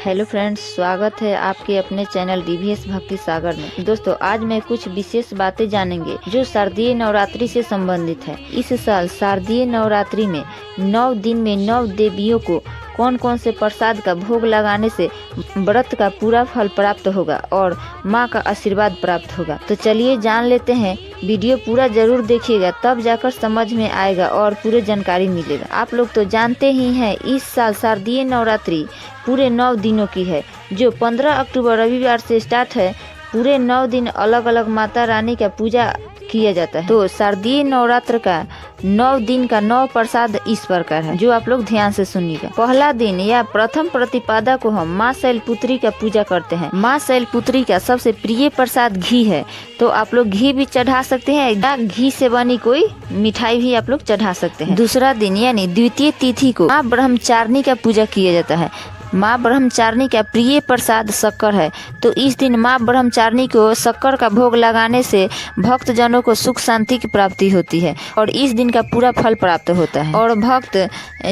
Hello friends, स्वागत है आपके अपने चैनल डीवीएस भक्ति सागर में। दोस्तों, आज मैं कुछ विशेष बातें जानेंगे जो शारदीय नवरात्रि से संबंधित है। इस साल शारदीय नवरात्रि में 9 दिन में 9 देवियों को कौन कौन से प्रसाद का भोग लगाने से व्रत का पूरा फल प्राप्त होगा और माँ का आशीर्वाद प्राप्त होगा। तो चलिए जान लेते हैं। वीडियो पूरा जरूर देखिएगा, तब जाकर समझ में आएगा और पूरे जानकारी मिलेगा। आप लोग तो जानते ही हैं, इस साल शारदीय नवरात्रि पूरे 9 दिनों की है, जो 15 अक्टूबर रविवार से स्टार्ट है। पूरे 9 दिन अलग अलग माता रानी का पूजा किया जाता है। तो शारदीय नवरात्र का 9 दिन का 9 प्रसाद इस प्रकार है, जो आप लोग ध्यान से सुनिएगा। पहला दिन या प्रथम प्रतिपदा को हम माँ शैलपुत्री का पूजा करते हैं। माँ शैलपुत्री का सबसे प्रिय प्रसाद घी है, तो आप लोग घी भी चढ़ा सकते हैं या घी से बनी कोई मिठाई भी आप लोग चढ़ा सकते हैं। दूसरा दिन यानी द्वितीय तिथि को माँ ब्रह्मचारिणी का पूजा किया जाता है। माँ ब्रह्मचारिणी का प्रिय प्रसाद शक्कर है, तो इस दिन माँ ब्रह्मचारिणी को शक्कर का भोग लगाने से भक्त जनों को सुख शांति की प्राप्ति होती है और इस दिन का पूरा फल प्राप्त होता है। और भक्त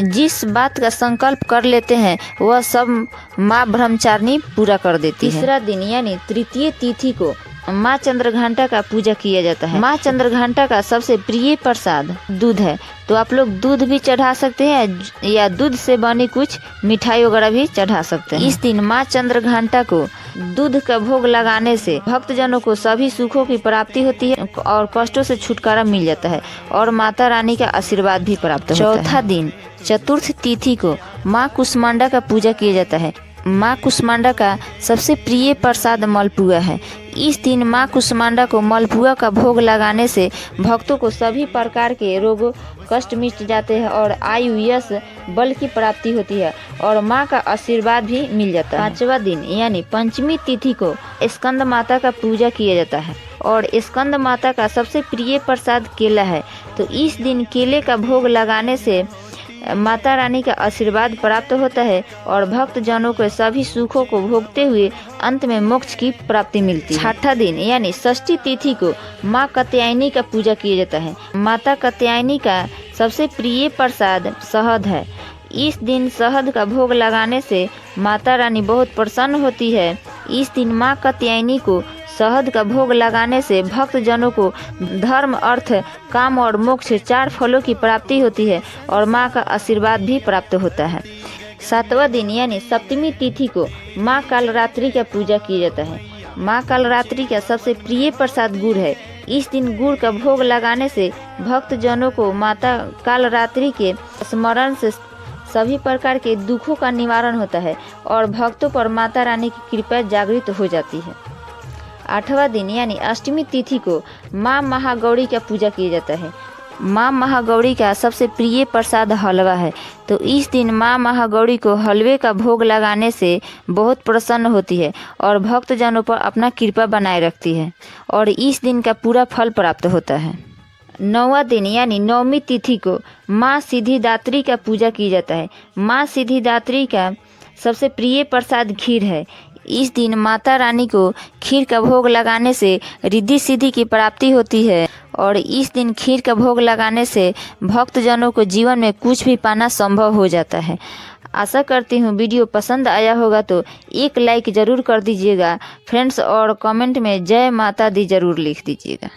जिस बात का संकल्प कर लेते हैं वह सब माँ ब्रह्मचारिणी पूरा कर देती है। तीसरा दिन यानी तृतीय तिथि को माँ चंद्रघंटा का पूजा किया जाता है। माँ चंद्रघंटा का सबसे प्रिय प्रसाद दूध है, तो आप लोग दूध भी चढ़ा सकते हैं या दूध से बनी कुछ मिठाई वगैरह भी चढ़ा सकते हैं। इस दिन माँ चंद्रघंटा को दूध का भोग लगाने से भक्तजनों को सभी सुखों की प्राप्ति होती है और कष्टों से छुटकारा मिल जाता है और माता रानी का आशीर्वाद भी प्राप्त होता है। चौथा दिन चतुर्थ तिथि को माँ कुष्मांडा का पूजा किया जाता है। माँ कुष्मांडा का सबसे प्रिय प्रसाद मलपुआ है। इस दिन माँ कुष्मांडा को मलपुआ का भोग लगाने से भक्तों को सभी प्रकार के रोग कष्ट मिट जाते हैं और आयु यश बल की प्राप्ति होती है और माँ का आशीर्वाद भी मिल जाता है। पांचवा दिन यानी पंचमी तिथि को स्कंद माता का पूजा किया जाता है और स्कंद माता का सबसे प्रिय प्रसाद केला है, तो इस दिन केले का भोग लगाने से माता रानी का आशीर्वाद प्राप्त होता है और भक्त जनों के सभी सुखों को भोगते हुए अंत में मोक्ष की प्राप्ति मिलती है। छठा दिन यानी षष्ठी तिथि को माँ कात्यायनी का पूजा किया जाता है। माता कात्यायनी का सबसे प्रिय प्रसाद शहद है। इस दिन शहद का भोग लगाने से माता रानी बहुत प्रसन्न होती है। इस दिन माँ कात्यायनी को शहद का भोग लगाने से भक्त जनों को धर्म, अर्थ, काम और मोक्ष 4 फलों की प्राप्ति होती है और माँ का आशीर्वाद भी प्राप्त होता है। सातवां दिन यानी सप्तमी तिथि को माँ कालरात्रि का पूजा किया जाता है। माँ कालरात्रि का सबसे प्रिय प्रसाद गुड़ है। इस दिन गुड़ का भोग लगाने से भक्त जनों को माता कालरात्रि के स्मरण से सभी प्रकार के दुखों का निवारण होता है और भक्तों पर माता रानी की कृपा जागृत हो जाती है। 8वां दिन यानी अष्टमी तिथि को माँ महागौरी का पूजा किया जाता है। माँ महागौरी का सबसे प्रिय प्रसाद हलवा है, तो इस दिन माँ महागौरी को हलवे का भोग लगाने से बहुत प्रसन्न होती है और भक्त जनों पर अपना कृपा बनाए रखती है और इस दिन का पूरा फल प्राप्त होता है। 9वां दिन यानी नवमी तिथि को माँ सिद्धिदात्री का पूजा किया जाता है। माँ सिद्धिदात्री का सबसे प्रिय प्रसाद खीर है। इस दिन माता रानी को खीर का भोग लगाने से रिद्धि सिद्धि की प्राप्ति होती है और इस दिन खीर का भोग लगाने से भक्त जनों को जीवन में कुछ भी पाना संभव हो जाता है। आशा करती हूँ वीडियो पसंद आया होगा, तो एक लाइक ज़रूर कर दीजिएगा फ्रेंड्स और कमेंट में जय माता दी ज़रूर लिख दीजिएगा।